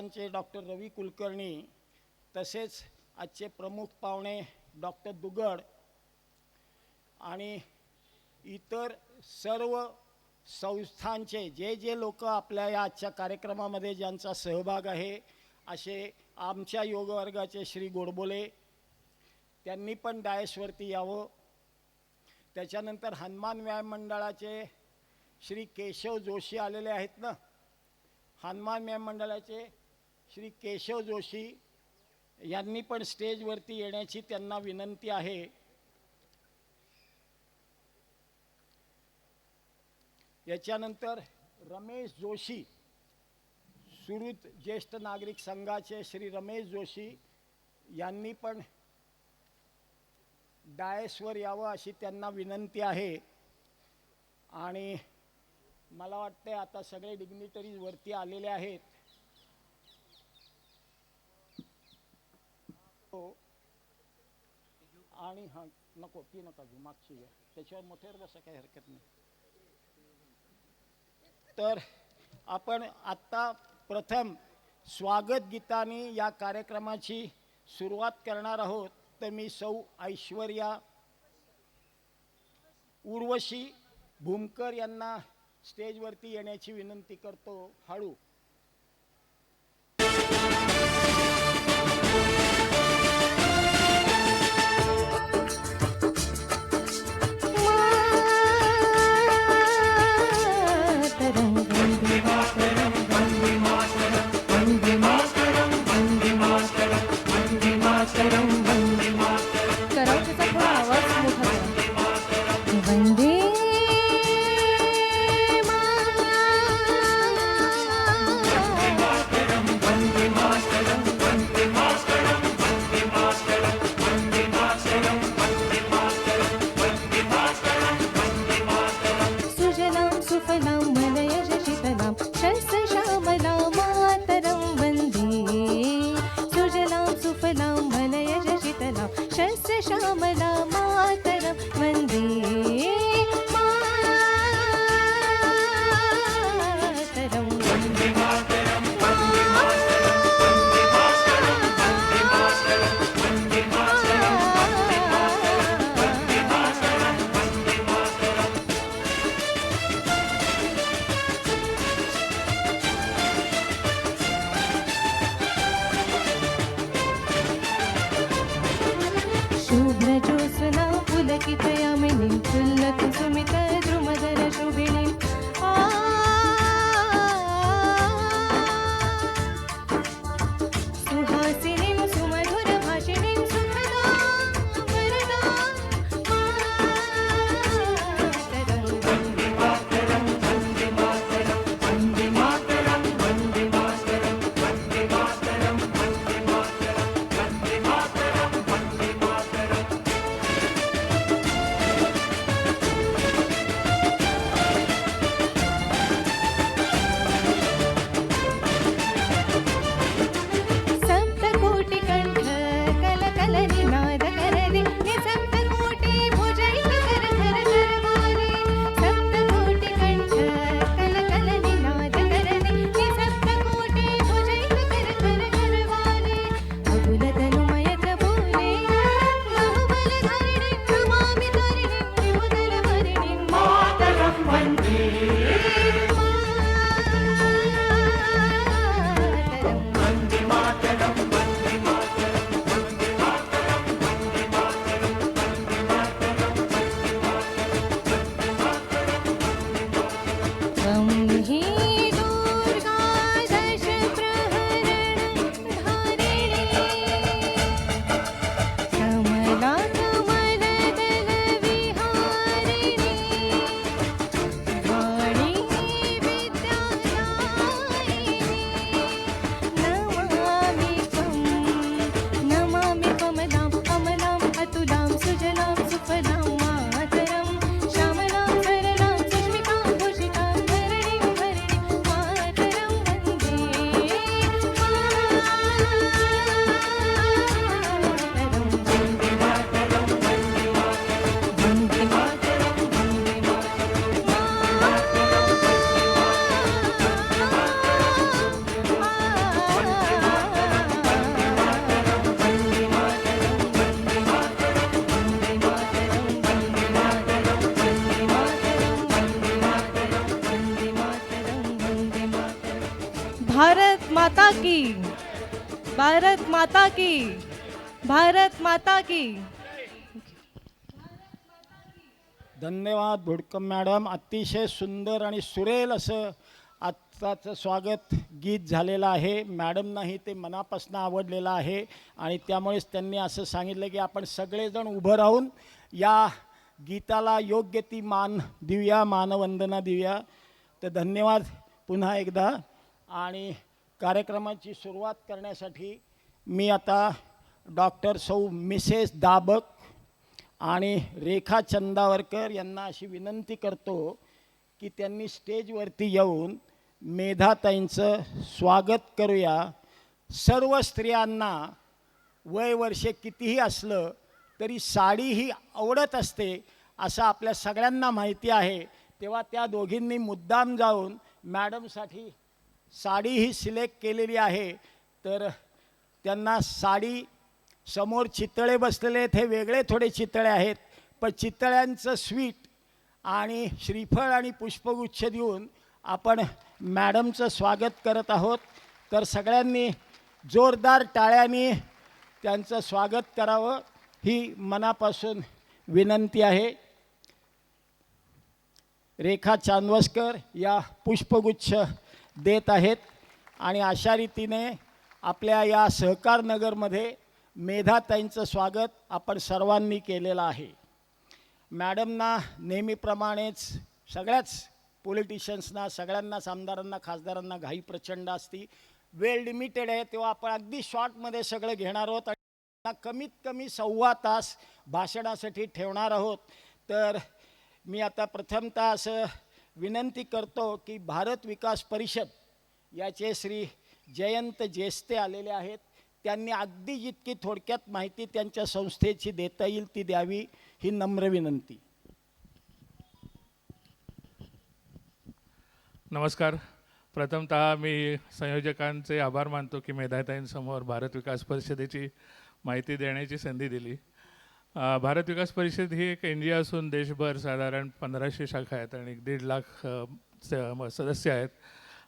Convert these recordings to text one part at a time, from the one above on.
संस्थानचे डॉक्टर रवी कुलकर्णी, तसेच आजचे प्रमुख पाहुणे डॉक्टर दुगड आणि इतर सर्व संस्थांचे जे जे लोक आपल्या या आजच्या कार्यक्रमामध्ये ज्यांचा सहभाग आहे, असे आमच्या योगवर्गाचे श्री गोडबोले त्यांनी पण डायसवरती यावं. त्याच्यानंतर हनुमान व्यायाम मंडळाचे श्री केशव जोशी आलेले आहेत ना, हनुमान व्यायाम मंडळाचे श्री केशव जोशी यांनी पण स्टेजवरती येण्याची त्यांना विनंती आहे. याच्यानंतर रमेश जोशी, सुरत ज्येष्ठ नागरिक संघाचे श्री रमेश जोशी यांनी पण डायसवर यावं अशी त्यांना विनंती आहे. आणि मला वाटते आता सगळे डिग्निटरीज वरती आलेले आहेत. आणि हां नको ती नका घेऊ, मागची घ्या, त्याच्यावर मोठ्यावर बसा, काही हरकत नाही. तर आपण आत्ता प्रथम स्वागत गीताने या कार्यक्रमाची सुरुवात करणार आहोत. तर मी सौ ऐश्वर्या उर्वशी भूमकर यांना स्टेजवरती येण्याची विनंती करतो. हळू माता की, भारत माता की, भारत माता की. धन्यवाद भुडकम मॅडम. अतिशय सुंदर आणि सुरेल असं आत्ताचं स्वागत गीत झालेलं आहे. मॅडमनाही ते मनापासून आवडलेलं आहे आणि त्यामुळेच त्यांनी असं सांगितलं की आपण सगळेजण उभं राहून या गीताला योग्य ती मान देऊया, मानवंदना देऊया. तर धन्यवाद पुन्हा एकदा. आणि कार्यक्रमाची सुरुवात करण्यासाठी मी आता डॉक्टर सौ मिसेस दाबक आणि रेखा चंदावरकर यांना अशी विनंती करतो की त्यांनी स्टेजवरती येऊन मेधाताईंचं स्वागत करूया. सर्व स्त्रियांना वय वर्षे कितीही असलं तरी साडी ही आवडत असते असं आपल्या सगळ्यांना माहिती आहे. तेव्हा त्या दोघींनी मुद्दाम जाऊन मॅडमसाठी साडी ही सिलेक्ट केलेली आहे. तर त्यांना साडी, समोर चितळे बसलेले आहेत, हे वेगळे थोडे चितळे आहेत, पण चितळ्यांचं स्वीट आणि श्रीफळ आणि पुष्पगुच्छ देऊन आपण मॅडमचं स्वागत करत आहोत. तर सगळ्यांनी जोरदार टाळ्यांनी त्यांचं स्वागत करावं ही मनापासून विनंती आहे. रेखा चांदवसकर या पुष्पगुच्छ देत आहेत आणि अशा रीतीने आपल्या या सहकार नगरमध्ये मेधाताईंचं स्वागत आपण सर्वांनी केलेलं आहे. मॅडमना नेहमीप्रमाणेच सगळ्याच पॉलिटिशियन्सना, सगळ्यांनाच, आमदारांना, खासदारांना घाई प्रचंड असती. वेळ लिमिटेड आहे, तेव्हा आपण अगदी शॉर्टमध्ये सगळं घेणार आहोत आणि कमीत कमी 1.25 तास भाषणासाठी ठेवणार आहोत. तर मी आता प्रथमतः असं विनंती करतो की भारत विकास परिषद याचे श्री जयंत जेस्ते आलेले आहेत. त्यांनी अगदी जितकी थोडक्यात माहिती त्यांच्या संस्थेची देता येईल ती द्यावी ही नम्र विनंती. नमस्कार. प्रथमतः मी संयोजकांचे आभार मानतो की मेधाताईंसमोर भारत विकास परिषदेची माहिती देण्याची संधी दिली. भारत विकास परिषद ही एक NGO असून देशभर साधारण 1500 शाखा आहेत आणि 1.5 लाख सदस्य आहेत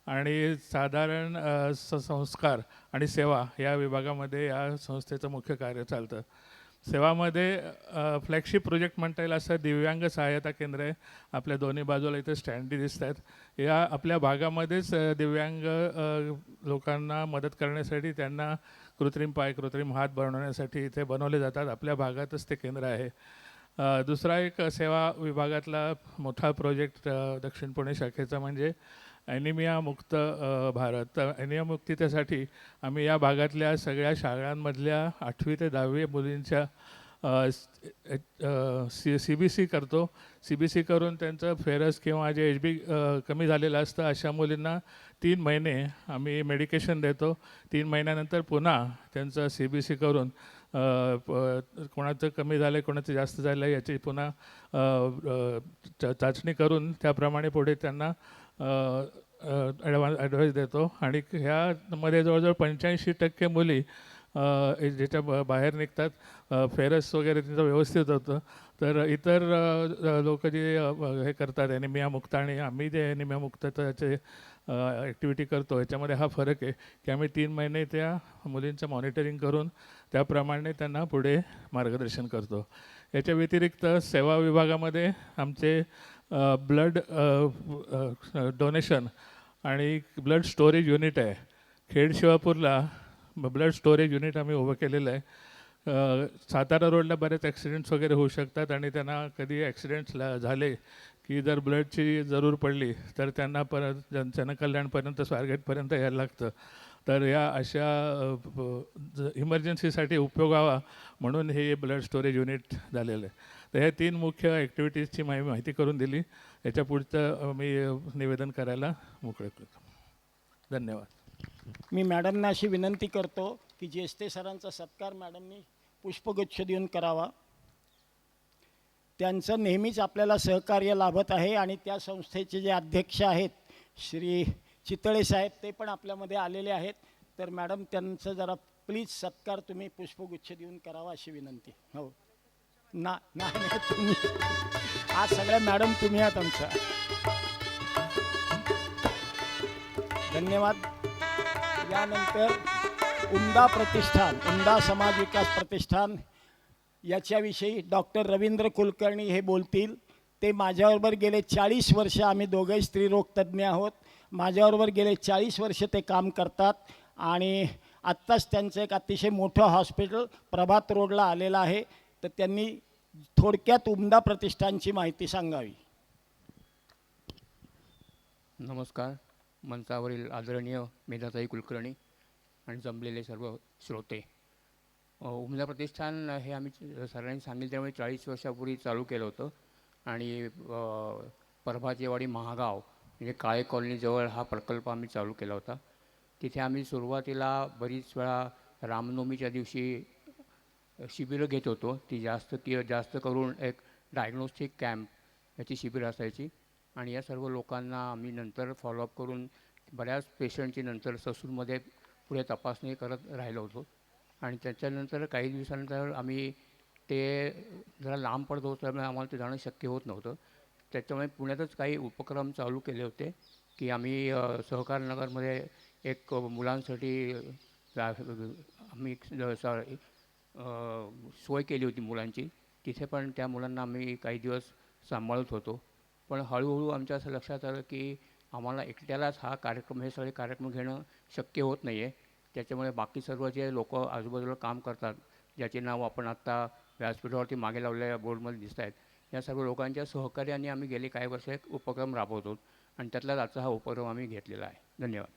आणि साधारण संस्कार आणि सेवा या विभागामध्ये या संस्थेचं मुख्य कार्य चालतं. सेवामध्ये फ्लॅगशिप प्रोजेक्ट म्हणता येईल असं दिव्यांग सहायता केंद्र आहे. आपल्या दोन्ही बाजूला इथे स्टँडी दिसत आहेत. या आपल्या भागामध्येच दिव्यांग लोकांना मदत करण्यासाठी त्यांना कृत्रिम पाय, कृत्रिम हात बनवण्यासाठी इथे बनवले जातात. आपल्या भागातच ते केंद्र आहे. दुसरा एक सेवा विभागातला मोठा प्रोजेक्ट दक्षिण पुणे शाखेचा म्हणजे ॲनिमिया मुक्त भारत. तर ॲनिमिया मुक्तीसाठी आम्ही या भागातल्या सगळ्या शाळांमधल्या 8वी ते 10वी मुलींच्या CBC करतो. CBC करून त्यांचं फेरस किंवा जे HB कमी झालेलं असतं अशा मुलींना 3 महिने आम्ही मेडिकेशन देतो. 3 महिन्यानंतर पुन्हा त्यांचं CBC करून कोणाचं कमी झालं आहे, कोणाचं जास्त झालं आहे याची पुन्हा चाचणी करून त्याप्रमाणे पुढे त्यांना ॲडवाईस देतो. आणि ह्यामध्ये जवळजवळ 85% मुली ज्याच्या बाहेर निघतात. फेरस वगैरे तिथं व्यवस्थित होतं. तर इतर लोक जे हे करतात ॲनिमिया मुक्त आणि आम्ही जे ॲनिमिया मुक्तताचे ॲक्टिव्हिटी करतो याच्यामध्ये हा फरक आहे की आम्ही 3 महिने त्या मुलींचं मॉनिटरिंग करून त्याप्रमाणे त्यांना पुढे मार्गदर्शन करतो. याच्या व्यतिरिक्त सेवा विभागामध्ये आमचे ब्लड डोनेशन आणि ब्लड स्टोरेज युनिट आहे. खेड शिवापूरला ब्लड स्टोरेज युनिट आम्ही उभं केलेलं आहे. सातारा रोडला बरेच ॲक्सिडेंट्स वगैरे होऊ शकतात आणि त्यांना कधी ॲक्सिडेंट्स झाले की जर ब्लडची जरूर पडली तर त्यांना परत जनकल्याणपर्यंत स्वारगेटपर्यंत यायला लागतं. तर या अशा इमर्जन्सीसाठी उपयोग व्हावा म्हणून हे ब्लड स्टोरेज युनिट झालेलं आहे. तर ह्या 3 मुख्य ॲक्टिव्हिटीजची माहिती करून दिली. याच्या पुढचं मी निवेदन करायला मोकळे करतो. धन्यवाद. मी मॅडमना अशी विनंती करतो की जेस्ते सरांचा सत्कार मॅडमनी पुष्पगुच्छ देऊन करावा. त्यांचं नेहमीच आपल्याला सहकार्य लाभत आहे आणि त्या संस्थेचे जे अध्यक्ष आहेत श्री चितळे साहेब ते पण आपल्यामध्ये आलेले आहेत. तर मॅडम त्यांचं जरा प्लीज सत्कार तुम्ही पुष्पगुच्छ देऊन करावा अशी विनंती. हो नाही तुम्ही आज सगळ्या मॅडम तुम्ही आहात आमचा. धन्यवाद. यानंतर उमदा प्रतिष्ठान, उमदा समाज विकास प्रतिष्ठान याच्याविषयी डॉक्टर रवींद्र कुलकर्णी हे बोलतील. ते माझ्याबरोबर गेले 40 वर्ष, आम्ही दोघंही स्त्रीरोग तज्ज्ञ आहोत, माझ्याबरोबर गेले 40 वर्ष ते काम करतात आणि आत्ताच त्यांचं एक अतिशय मोठं हॉस्पिटल प्रभात रोडला आलेलं आहे. तर त्यांनी थोडक्यात उमदा प्रतिष्ठानची माहिती सांगावी. नमस्कार. मंचावरील आदरणीय मेधाताई कुलकर्णी आणि जमलेले सर्व श्रोते. उमदा प्रतिष्ठान हे आम्ही सरांनी सांगितल्यामुळे 40 वर्षापूर्वी चालू केलं होतं आणि परभाचेवाडी महागाव म्हणजे काळे कॉलनीजवळ हा प्रकल्प आम्ही चालू केला होता. तिथे आम्ही सुरुवातीला बरीच वेळा रामनवमीच्या दिवशी शिबिरं घेत होतो. ती जास्त करून एक डायग्नोस्टिक कॅम्प याची शिबिरं असायची आणि या सर्व लोकांना आम्ही नंतर फॉलोअप करून बऱ्याच पेशंटची नंतर ससूरमध्ये पुढे तपासणी करत राहिलो होतो आणि त्याच्यानंतर काही दिवसानंतर आम्ही ते जरा लांब पडत होतं, त्यामुळे आम्हाला ते जाणं शक्य होत नव्हतं. त्याच्यामुळे पुण्यातच काही उपक्रम चालू केले होते की आम्ही सहकारनगरमध्ये एक मुलांसाठी आम्ही सोय केली होती मुलांची. तिथे पण त्या मुलांना आम्ही काही दिवस सांभाळत होतो. पण हळूहळू आमच्या असं लक्षात आलं की आम्हाला एकट्यालाच हे सगळे कार्यक्रम घेणं शक्य होत नाही आहे. त्याच्यामुळे बाकी सर्व जे लोक आजूबाजूला काम करतात, ज्याचे नाव आपण आत्ता व्यासपीठावरती मागे लावलेल्या बोर्डमध्ये दिसत आहेत, या सर्व लोकांच्या सहकार्याने आम्ही गेली काही वर्ष एक उपक्रम राबवतो आणि त्यातलाच आजचा हा उपक्रम आम्ही घेतलेला आहे. धन्यवाद.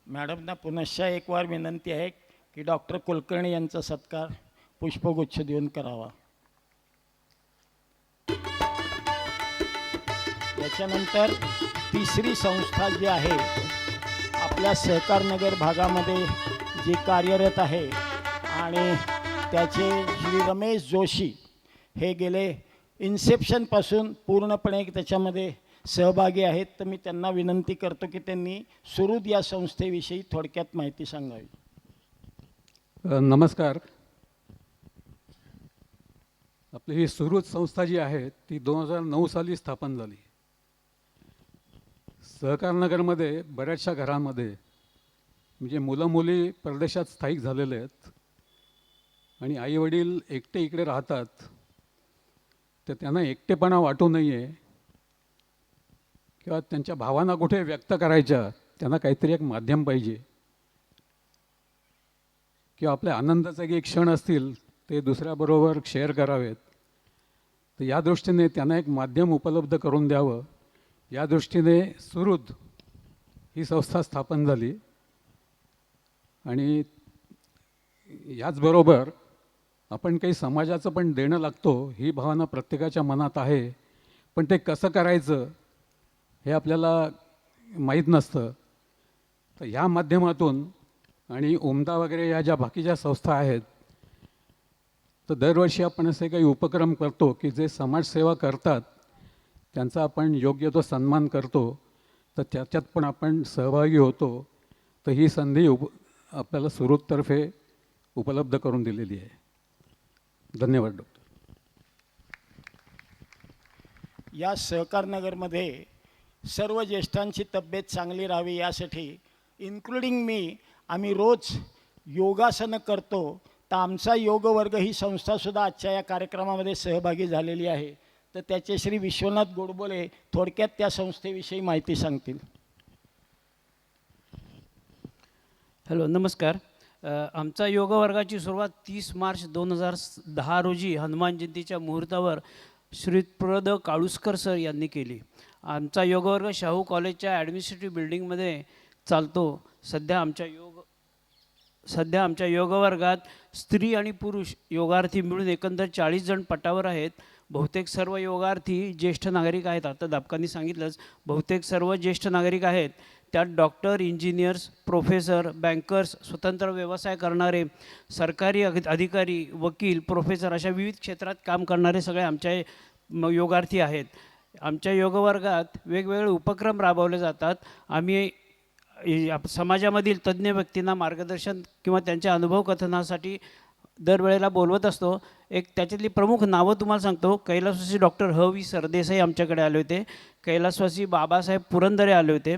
मॅडमना पुनश्च एक वार विनंती आहे की डॉक्टर कुलकर्णी यांचा सत्कार पुष्पगुच्छ देऊन करावा. याच्यानंतर तिसरी संस्था जी आहे आपल्या सहकारनगर भागामध्ये जी कार्यरत आहे आणि त्याचे श्री रमेश जोशी हे गेले इन्सेप्शनपासून पूर्णपणे त्याच्यामध्ये सहभागी आहेत. तर मी त्यांना विनंती करतो की त्यांनी सुहृद या संस्थेविषयी थोडक्यात माहिती सांगावी. नमस्कार. आपली ही सुहृद संस्था जी आहे ती 2009 साली स्थापन झाली. सहकारनगरमध्ये बऱ्याचशा घरांमध्ये म्हणजे मुलं मुली परदेशात स्थायिक झालेले आहेत आणि आईवडील एकटे इकडे राहतात. तर त्यांना एकटेपणा वाटू नये किंवा त्यांच्या भावना कुठे व्यक्त करायच्या, त्यांना काहीतरी एक माध्यम पाहिजे किंवा आपल्या आनंदाचे काही क्षण असतील ते दुसऱ्याबरोबर शेअर करावेत. तर या दृष्टीने त्यांना एक माध्यम उपलब्ध करून द्यावं, या दृष्टीने सुहृद ही संस्था स्थापन झाली. आणि याचबरोबर आपण काही समाजाचं पण देणं लागतो ही भावना प्रत्येकाच्या मनात आहे, पण ते कसं करायचं हे आपल्याला माहीत नसतं. तर ह्या माध्यमातून आणि उमदा वगैरे या ज्या बाकीच्या संस्था आहेत, तर दरवर्षी आपण असे काही उपक्रम करतो की जे समाजसेवा करतात त्यांचा आपण योग्य तो सन्मान करतो. तर त्याच्यात पण आपण सहभागी होतो. तर ही संधी आपल्याला सुहृदतर्फे उपलब्ध करून दिलेली आहे. धन्यवाद डॉक्टर. या सहकारनगरमध्ये सर्व ज्येष्ठांची तब्येत चांगली राहावी यासाठी इन्क्लुडिंग मी आम्ही रोज योगासनं करतो. तर आमचा योगवर्ग ही संस्थासुद्धा आजच्या या कार्यक्रमामध्ये सहभागी झालेली आहे. तर त्याचे श्री विश्वनाथ गोडबोले थोडक्यात त्या संस्थेविषयी माहिती सांगतील. हॅलो, नमस्कार. आमचा योग वर्गाची सुरुवात 30 मार्च 2010 रोजी हनुमान जयंतीच्या मुहूर्तावर श्रीप्रद काळुसकर सर यांनी केली. आमचा योगवर्ग शाहू कॉलेजच्या ॲडमिनिस्ट्रेटिव्ह बिल्डिंगमध्ये चालतो. सध्या आमच्या योगवर्गात स्त्री आणि पुरुष योगार्थी मिळून एकंदर 40 जण पटावर आहेत. बहुतेक सर्व योगार्थी ज्येष्ठ नागरिक आहेत. आता दापकांनी सांगितलंच, बहुतेक सर्व ज्येष्ठ नागरिक आहेत. त्यात डॉक्टर, इंजिनियर्स, प्रोफेसर, बँकर्स, स्वतंत्र व्यवसाय करणारे, सरकारी अधिकारी, वकील, प्रोफेसर अशा विविध क्षेत्रात काम करणारे सगळे आमच्या योगार्थी आहेत. आमच्या योगवर्गात वेगवेगळे उपक्रम राबवले जातात. आम्ही समाजामधील तज्ज्ञ व्यक्तींना मार्गदर्शन किंवा त्यांच्या अनुभव कथनासाठी दरवेळेला बोलवत असतो. एक त्याच्यातली प्रमुख नावं तुम्हाला सांगतो. कैलासवासी डॉक्टर ह.वी. सरदेसाई आमच्याकडे आले होते. कैलासवासी बाबासाहेब पुरंदरे आले होते.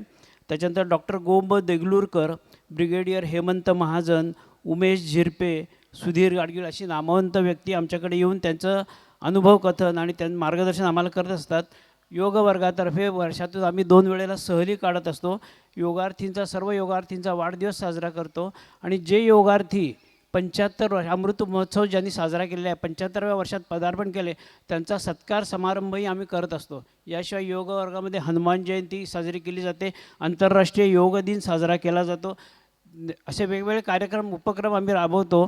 त्याच्यानंतर डॉक्टर गोंब देगलूरकर, ब्रिगेडियर हेमंत महाजन, उमेश झिरपे, सुधीर गाडगीळ अशी नामवंत व्यक्ती आमच्याकडे येऊन त्यांचं अनुभव कथन आणि त्यांचं मार्गदर्शन आम्हाला करत असतात. योग वर्गातर्फे वर्षातून आम्ही 2 वेळेला सहली काढत असतो. सर्व योगार्थींचा वाढदिवस साजरा करतो आणि जे योगार्थी 75 वर्ष अमृत महोत्सव ज्यांनी साजरा केलेला आहे, 75व्या वर्षात पदार्पण केले, त्यांचा सत्कार समारंभही आम्ही करत असतो. याशिवाय योग वर्गामध्ये हनुमान जयंती साजरी केली जाते, आंतरराष्ट्रीय योग दिन साजरा केला जातो. असे वेगवेगळे उपक्रम आम्ही राबवतो.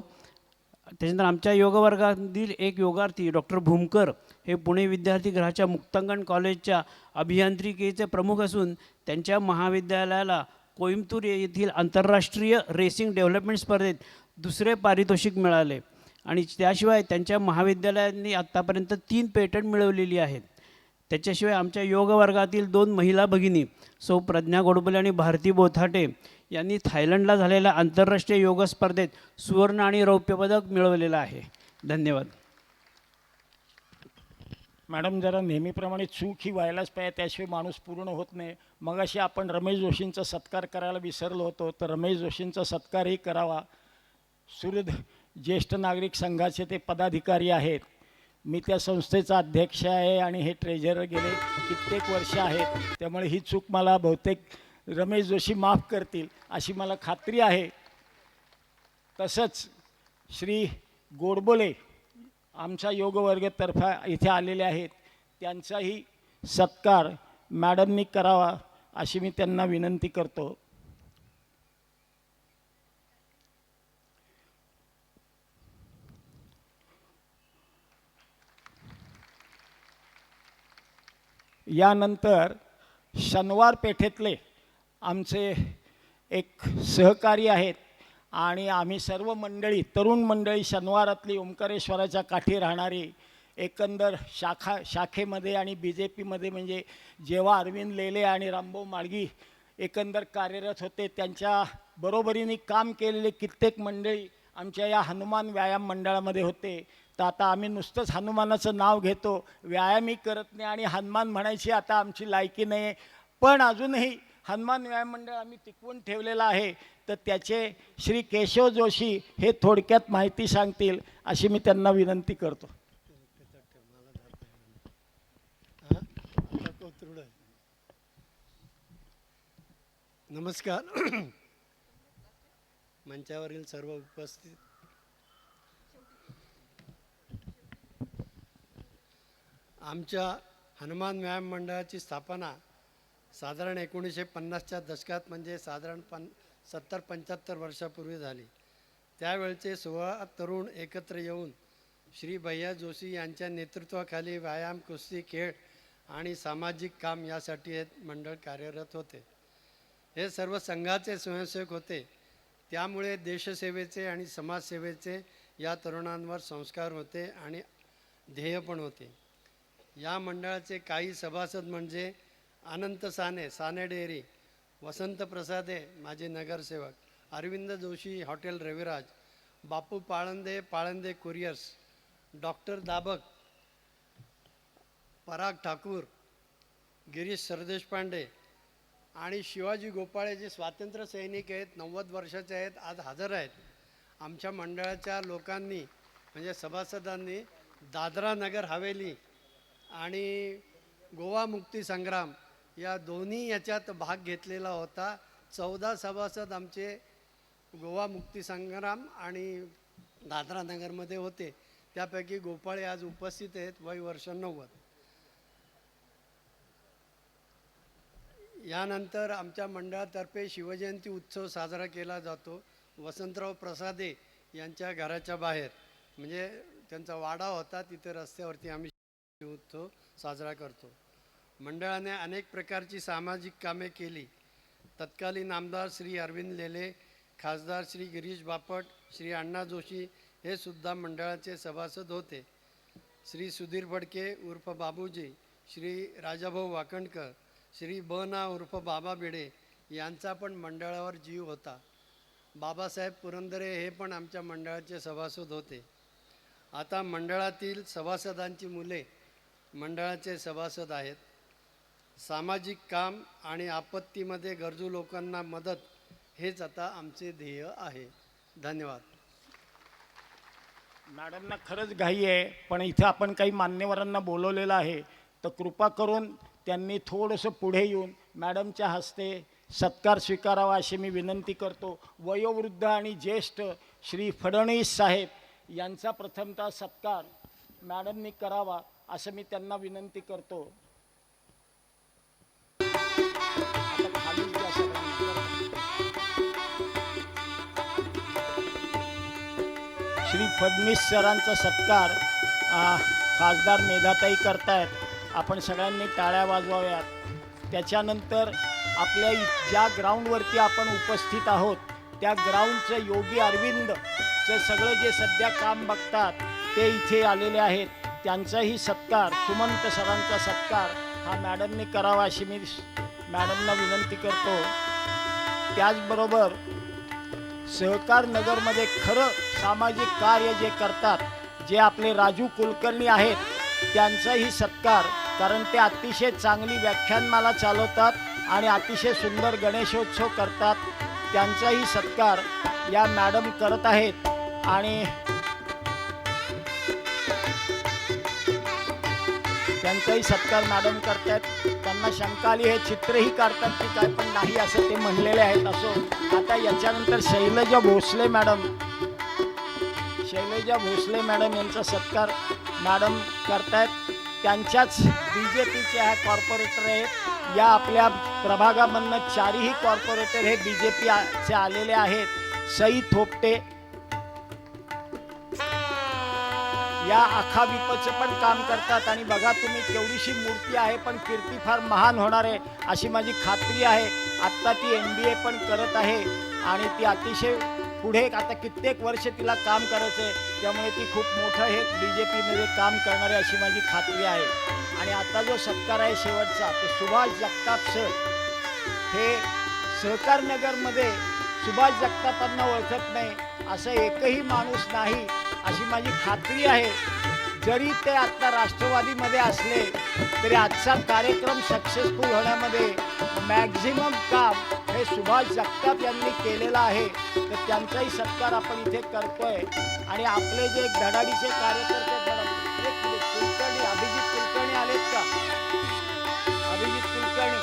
त्याच्यानंतर आमच्या योग वर्गातील एक योगार्थी डॉक्टर भूमकर हे पुणे विद्यार्थीगृहाच्या मुक्तांगण कॉलेजच्या अभियांत्रिकीचे प्रमुख असून त्यांच्या महाविद्यालयाला कोइंबतूर येथील आंतरराष्ट्रीय रेसिंग डेव्हलपमेंट स्पर्धेत 2रे पारितोषिक मिळाले आणि त्याशिवाय त्यांच्या महाविद्यालयांनी आत्तापर्यंत 3 पेटंट मिळवलेली आहेत. त्याच्याशिवाय आमच्या योग वर्गातील 2 महिला भगिनी सौ प्रज्ञा गोडबोले आणि भारती बोथाटे यांनी थायलंडला झालेल्या आंतरराष्ट्रीय योग स्पर्धेत सुवर्ण आणि रौप्य पदक मिळवलेलं आहे. धन्यवाद. मॅडम, जरा नेहमीप्रमाणे चूक ही व्हायलाच पाहिजे, त्याशिवाय माणूस पूर्ण होत नाही. मगाशी आपण रमेश जोशींचा सत्कार करायला विसरलो होतो, तर रमेश जोशींचा सत्कारही करावा. सुहृद ज्येष्ठ नागरिक संघाचे ते पदाधिकारी आहेत. मी त्या संस्थेचा अध्यक्ष आहे आणि हे ट्रेझरर गेले कित्येक वर्ष आहेत. त्यामुळे ही चूक मला बहुतेक रमेश जोशी माफ करतील अशी मला खात्री आहे. तसंच श्री गोडबोले आमच्या योगवर्गतर्फे इथे आलेले आहेत, त्यांचाही सत्कार मॅडमनी करावा अशी मी त्यांना विनंती करतो. यानंतर शनिवार पेठेतले आमचे एक सहकारी आहेत आणि आम्ही सर्व मंडळी, तरुण मंडळी शनिवारातली ओंकारेश्वराच्या काठी राहणारी, एकंदर शाखेमध्ये आणि BJPमध्ये म्हणजे जेव्हा अरविंद लेले आणि रामभाऊ माळगी एकंदर कार्यरत होते, त्यांच्या बरोबरीने काम केलेले कित्येक मंडळी आमच्या या हनुमान व्यायाम मंडळामध्ये होते. तर आता आम्ही नुसतंच हनुमानाचं नाव घेतो, व्यायामही करत नाही आणि हनुमान म्हणायची आता आमची लायकी नाही आहे. पण अजूनही हनुमान व्यायाम मंडळ आम्ही टिकवून ठेवलेलं आहे. तर त्याचे श्री केशव जोशी हे थोडक्यात माहिती सांगतील अशी मी त्यांना विनंती करतो. नमस्कार. मंचावरील सर्व उपस्थित आमच्या हनुमान व्यायाम मंडळाची स्थापना साधारण 1950च्या दशकात म्हणजे साधारण 70-75 वर्षापूर्वी झाली. त्यावेळचे 16 तरुण एकत्र येऊन श्री भैया जोशी यांच्या नेतृत्वाखाली व्यायाम, कुस्ती, खेळ आणि सामाजिक काम यासाठी हे मंडळ कार्यरत होते. हे सर्व संघाचे स्वयंसेवक होते. त्यामुळे देशसेवेचे आणि समाजसेवेचे या तरुणांवर संस्कार होते आणि ध्येय पण होते. या मंडळाचे काही सभासद म्हणजे अनंत साने, साने डेअरी, वसंत प्रसादे माझे नगरसेवक, अरविंद जोशी हॉटेल रविराज, बापू पाळंदे, पाळंदे कुरियर्स, डॉक्टर दाबक, पराग ठाकूर, गिरीश सरदेशपांडे आणि शिवाजी गोपाळे जे स्वातंत्र्य सैनिक आहेत, 90 वर्षाचे आहेत, आज हजर आहेत. आमच्या मंडळाच्या लोकांनी म्हणजे सभासदांनी दादरा नगर हवेली आणि गोवा मुक्ती संग्राम या दोन्ही याच्यात भाग घेतलेला होता. 14 सभासद आमचे गोवा मुक्ती संग्राम आणि दादरा नगरमध्ये होते. त्यापैकी गोपाळे आज उपस्थित आहेत, वय वर्ष 90. यानंतर आमच्या मंडळातर्फे शिवजयंती उत्सव साजरा केला जातो. वसंतराव प्रसादे यांच्या घराच्या बाहेर म्हणजे त्यांचा वाडा होता, तिथे रस्त्यावरती आम्ही उत्सव साजरा करतो. मंडळाने अनेक प्रकारची सामाजिक कामे केली. तत्कालीन आमदार श्री अरविंद लेले, खासदार श्री गिरीश बापट, श्री अण्णा जोशी हे सुद्धा मंडळाचे सभासद होते. श्री सुधीर फडके उर्फ बाबूजी, श्री राजाभाऊ वाकणकर, श्री बना उर्फ बाबा बिडे यांचा पण मंडळावर जीव होता. बाबासाहेब पुरंदरे हे पण आमच्या मंडळाचे सभासद होते. आता मंडळातील सभासदांची मुले मंडळाचे सभासद आहेत. सामाजिक काम आणि आपत्तीमध्ये गरजू लोकांना मदत हेच आता आमचे ध्येय आहे. धन्यवाद. मॅडमना खरंच घाई आहे, पण इथं आपण काही मान्यवरांना बोलवलेलं आहे, तर कृपा करून त्यांनी थोडंसं पुढे येऊन मॅडमच्या हस्ते सत्कार स्वीकारावा अशी मी विनंती करतो. वयोवृद्ध आणि ज्येष्ठ श्री फडणवीस साहेब यांचा प्रथमतः सत्कार मॅडमनी करावा असं मी त्यांना विनंती करतो. आता खालीच द्या सगळ्यांना. श्री फडणवीस सरांचा सत्कार खासदार मेधाताई करतायत. आपण सगळ्यांनी टाळ्या वाजवाव्यात. त्याच्यानंतर आपल्या ज्या ग्राउंडवरती आपण उपस्थित आहोत त्या ग्राउंडचं योगी अरविंदचं सगळं जे सध्या काम बघतात ते इथे आलेले आहेत. त्यांचाही सत्कार, सुमंत सरांचा सत्कार हा मॅडमने करावा अशी मी मॅडमना विनंती करतो. त्याचबरोबर सहकार नगरमध्ये खरं सामाजिक कार्य जे करतात, जे आपले राजू कुलकर्णी आहेत, त्यांचाही सत्कार, कारण ते अतिशय चांगली व्याख्यानमाला चालवतात आणि अतिशय सुंदर गणेशोत्सव करतात. त्यांचाही सत्कार या मॅडम करत आहेत. आणि त्यांचाही सत्कार मॅडम करतात. त्यांना शंका आली हे चित्रही काढतात की काय, पण नाही असं ते म्हणलेले आहेत. असो, आता याच्यानंतर शैलजा भोसले मॅडम यांचा सत्कार मॅडम करतायत. त्यांच्याच BJPचे ह्या कॉर्पोरेटर आहेत. या आपल्या प्रभागामधनं चारही कॉर्पोरेटर हे BJPचे आलेले आहेत. सई थोपटे या आखाविपचं पण काम करतात. आणि बघा तुम्ही केवढीशी मूर्ती आहे, पण कीर्ती फार महान होणार आहे अशी माझी खात्री आहे. आत्ता ती MBA पण करत आहे आणि ती अतिशय पुढे आता कित्येक वर्ष तिला काम करायचं आहे. त्यामुळे ती खूप मोठं हे BJPमध्ये काम करणार आहे अशी माझी खात्री आहे. आणि आता जो सत्कार आहे शेवटचा, ते सुभाष जगताप सर. हे सहकार नगरमध्ये सुभाष जगतापांना ओळखत नाही असं एकही माणूस नाही अशी माझी खात्री आहे. जरी ते आत्ता राष्ट्रवादीमध्ये असले तरी आजचा कार्यक्रम सक्सेसफुल होण्यामध्ये मॅक्झिमम काम हे सुभाष जगताप यांनी केलेलं आहे. तर त्यांचाही सत्कार आपण इथे करतोय. आणि आपले जे धडाडीचे कार्यकर्ते, कुलकर्णी, अभिजित कुलकर्णी आलेत का? अभिजित कुलकर्णी,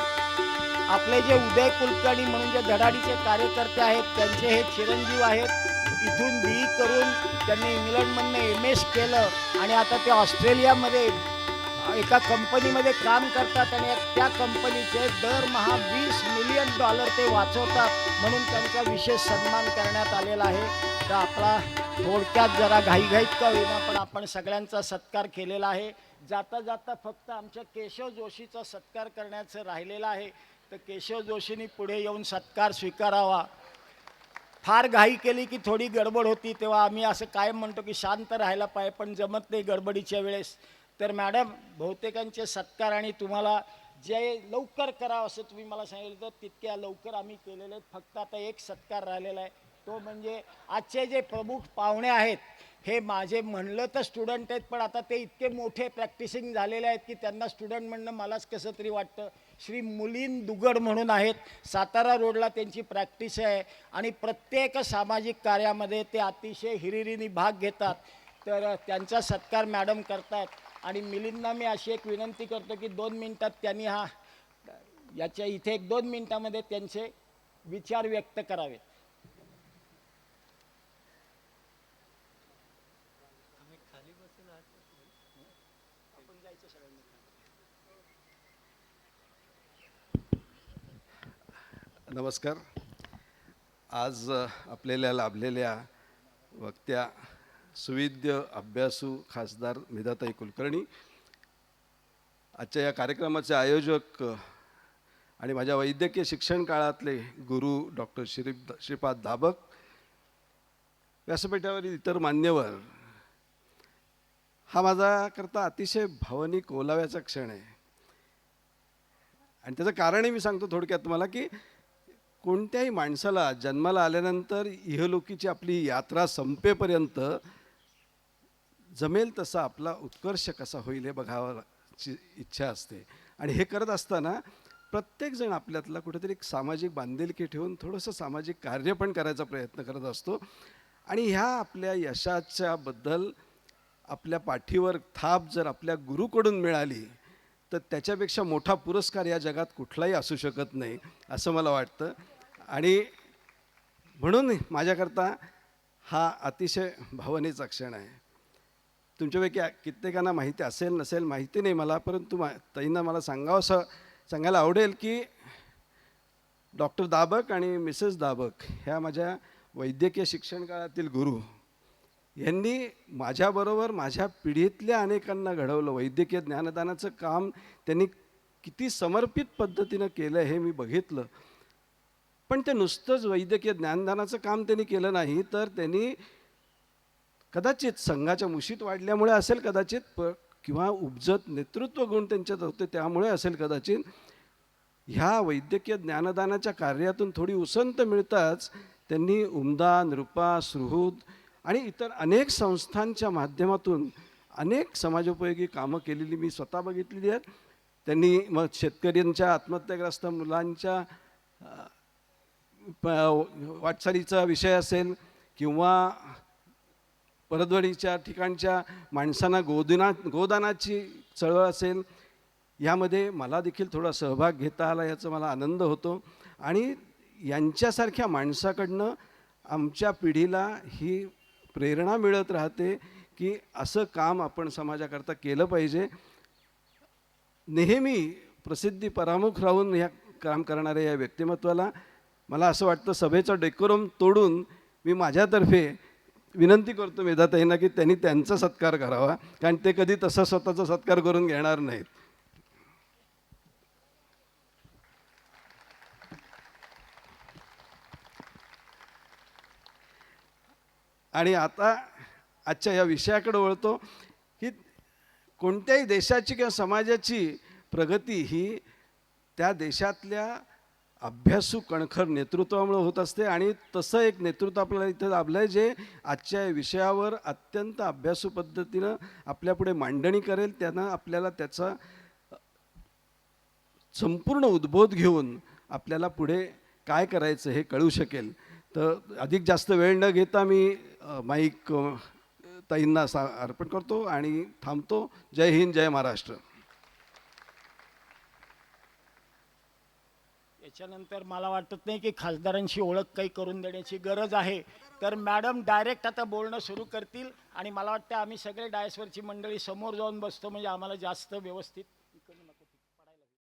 आपले जे उदय कुलकर्णी म्हणून जे धडाडीचे कार्यकर्ते आहेत, त्यांचे हे चिरंजीव आहेत. इथून BE करून त्यांनी इंग्लंडमधनं MS केलं आणि आता ते ऑस्ट्रेलियामध्ये एका कंपनीमध्ये काम करतात. आणि त्या कंपनीचे दरमहा $20 मिलियन ते वाचवतात, म्हणून त्यांचा विशेष सन्मान करण्यात आलेला आहे. तर आपला थोडक्यात जरा घाईघाईत का होईना पण आपण सगळ्यांचा सत्कार केलेला आहे. जाता जाता फक्त आमच्या केशव जोशीचा सत्कार करण्याचं राहिलेलं आहे. तर केशव जोशींनी पुढे येऊन सत्कार स्वीकारावा. फार घाई केली की थोडी गडबड होती, तेव्हा आम्ही असं कायम म्हणतो की शांत राहायला पाहिजे, पण जमत नाही गडबडीच्या वेळेस. तर मॅडम, बहुतेकांचे सत्कार आणि तुम्हाला जे लवकर करावं असं तुम्ही मला सांगितलं तर तितक्या लवकर आम्ही केलेले आहेत. फक्त आता एक सत्कार राहिलेला आहे, तो म्हणजे आजचे जे प्रमुख पाहुणे आहेत हे माझे म्हणलं तर स्टुडंट आहेत, पण आता ते इतके मोठे प्रॅक्टिसिंग झालेले आहेत की त्यांना स्टुडंट म्हणणं मलाच कसं तरी वाटतं. श्री मिलिंद दुगड म्हणून आहेत, सातारा रोडला त्यांची प्रॅक्टिस आहे आणि प्रत्येक सामाजिक कार्यामध्ये ते अतिशय हिरिरीने भाग घेतात. तर त्यांचा सत्कार मॅडम करतात. आणि मिलिंदना मी अशी एक विनंती करतो की 2 मिनिटात त्यांनी याच्या इथे 1-2 मिनिटामध्ये त्यांचे विचार व्यक्त करावेत. नमस्कार. आज आपल्याला लाभलेल्या वक्त्या सुविद्य अभ्यासू खासदार मेधाताई कुलकर्णी, आजच्या या कार्यक्रमाचे आयोजक आणि माझ्या वैद्यकीय शिक्षण काळातले गुरु डॉक्टर श्रीपाद दाबक, व्यासपीठावरील इतर मान्यवर, हा माझ्याकरता अतिशय भावनिक ओलाव्याचा क्षण आहे. आणि त्याचं कारणही मी सांगतो थोडक्यात तुम्हाला की कोणत्याही माणसाला जन्माला आल्यानंतर इहलोकीची आपली यात्रा संपेपर्यंत जमेल तसा आपला उत्कर्ष कसा होईल हे बघावाची इच्छा असते. आणि हे करत असताना प्रत्येकजण आपल्यातला कुठेतरी एक सामाजिक बांधिलकी ठेवून थोडंसं सामाजिक कार्य पण करायचा प्रयत्न करत असतो. आणि ह्या आपल्या यशाच्याबद्दल आपल्या पाठीवर थाप जर आपल्या गुरुकडून मिळाली तर त्याच्यापेक्षा मोठा पुरस्कार या जगात कुठलाही असू शकत नाही असं मला वाटतं. आणि म्हणून माझ्याकरता हा अतिशय भावनेचा क्षण आहे. तुमच्यापैकी कित्येकांना माहिती असेल नसेल माहिती नाही मला, परंतु ताईंना मला सांगायला आवडेल की डॉक्टर दाबक आणि मिसेस दाबक ह्या माझ्या वैद्यकीय शिक्षण काळातील गुरु यांनी माझ्याबरोबर माझ्या पिढीतल्या अनेकांना घडवलं. वैद्यकीय ज्ञानदानाचं काम त्यांनी किती समर्पित पद्धतीनं केलं हे मी बघितलं. पण ते नुसतंच वैद्यकीय ज्ञानदानाचं काम त्यांनी केलं नाही, तर त्यांनी कदाचित संघाच्या मुशीत वाढल्यामुळे असेल कदाचित, किंवा उपजत नेतृत्व गुण त्यांच्यात होते त्यामुळे असेल कदाचित, ह्या वैद्यकीय ज्ञानदानाच्या कार्यातून थोडी उसंत मिळताच त्यांनी उमदा, नृपा, सुहृद आणि इतर अनेक संस्थांच्या माध्यमातून अनेक समाजोपयोगी कामं केलेली मी स्वतः बघितलेली आहेत. त्यांनी मग शेतकऱ्यांच्या आत्महत्याग्रस्त मुलांच्या वाटचालीचा विषय असेल किंवा परदवडीच्या ठिकाणच्या माणसांना गोदानाची चळवळ असेल, यामध्ये मला देखील थोडा सहभाग घेता आला याचा मला आनंद होतो. आणि यांच्यासारख्या माणसाकडनं आमच्या पिढीला ही प्रेरणा मिळत राहते की असं काम आपण समाजाकरता केलं पाहिजे. नेहमी प्रसिद्धी परामुख राहून ह्या काम करणाऱ्या या व्यक्तिमत्वाला मला असं वाटतं सभेचा डेकोरम तोडून मी माझ्यातर्फे विनंती करतो मेधाताईंना की त्यांनी त्यांचा सत्कार करावा, कारण ते कधी तसा स्वतःचा सत्कार करून घेणार नाहीत. आणि आता आजच्या या विषयाकडे वळतो की कोणत्याही देशाची किंवा समाजाची प्रगती ही त्या देशातल्या अभ्यासू कणखर नेतृत्वामुळे होत असते. आणि तसं एक नेतृत्व आपल्याला इथं लाभलं आहे जे आजच्या विषयावर अत्यंत अभ्यासू पद्धतीनं आपल्यापुढे मांडणी करेल. त्यानं आपल्याला त्याचा संपूर्ण उद्बोध घेऊन आपल्याला पुढे काय करायचं हे कळू शकेल. तर अधिक जास्त वेळ न घेता मी माईक ताईंना अर्पण करतो आणि थांबतो. जय हिंद, जय महाराष्ट्र. याच्यानंतर मला वाटत नाही की खासदारांची ओळख काही करून देण्याची गरज आहे. तर मॅडम डायरेक्ट आता बोलणं सुरू करतील आणि मला वाटतं आम्ही सगळे डायसवरची मंडळी समोर जाऊन बसतो म्हणजे आम्हाला जास्त व्यवस्थित